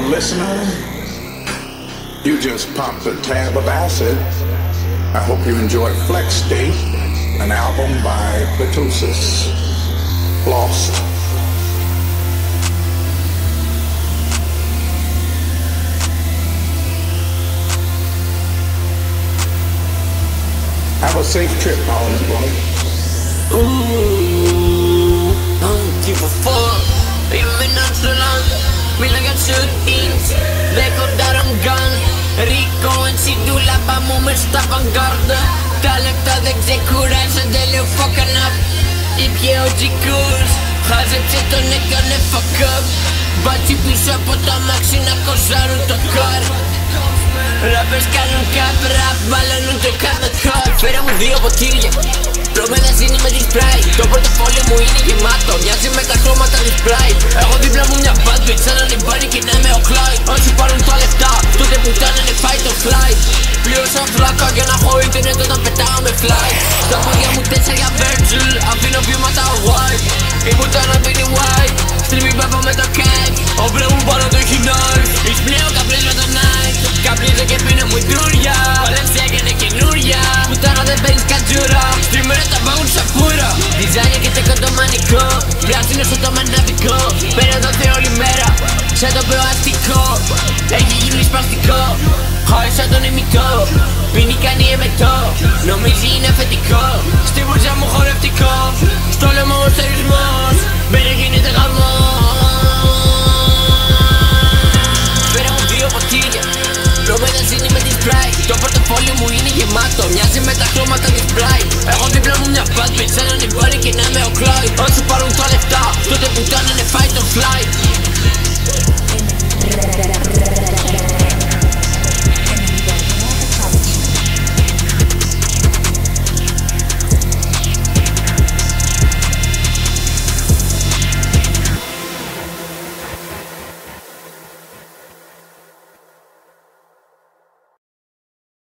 listener, you just popped a tab of acid. I hope you enjoy Flex State, an album by Platosis. Lost. Have a safe trip, Holland boy. Ooh, I don't give a fuck. Even nonchalant, me like a shooting. Recordaron gun. Rico en sidula, vamos me sta avanguarda. Talented execuration, they live fucking up. I oggi kurs, hazet se to ne gonna fuck up. Baci pisa po ta maxina cosa non toccare. Rappers κάνουν cap, rap βάλαν ούτε καν το cut. Φέρα μου 2 ποτήρια, τρώμε δασίνη με τη spray. Το πορτοφόλιο μου είναι γεμάτο, μοιάζει με τα χρώματα της Sprite. Έχω δίπλα μου μια bad bitch, σαν να λιμπάνει και να είμαι ο Clyde. Αν σου πάρουν τα λεφτά, τότε που κάνανε fight or flight. Πλήρωσα φλάκα για να έχω ίντερνετ όταν πετάω με flight. Στα πόδια μου 4 για Virgil, αφήνω βήματα white. Η πουτάνα πίνει white, στριμμεί πέπα με το cake. Ο μπλε μου πάνω το έχει knife, εισπνέω καπλές με το knife. Καπνίζω και πίνω μου ντούρια, Βαλένσια και είναι καινούρια. Πουτάνα δεν παίρνεις κατζούρα, στη μέρα τα πάγουν σαν φούρα. Διζάνια και τσέκο το μανικό, πράσινο στο το μαναβικό. Παίρνω το θεό όλη μέρα, σαν το πιο αστικό. Έχει γίνει σπαστικό, χάρη σαν τον ημιτό. Πίνει κάνει εμετό, νομίζει είναι αφεντικό. Στη βουρτζά μου χορευτικό, στο λαιμό ο στερισμός. Μπαίνει γίνεται γαμός. Φέρα μου 2 ποτήρια, τρώμε δασίνη με τη Sprite. Το πορτοφόλιο μου είναι γεμάτο, μοιάζει με τα χρώματα της Sprite. Έχω δίπλα μου μια bad bitch, σαν να λιμπάνει και να είμαι ο Clyde. Αν σου πάρουν τα λεφτά, τότε που κάνανε fight or flight.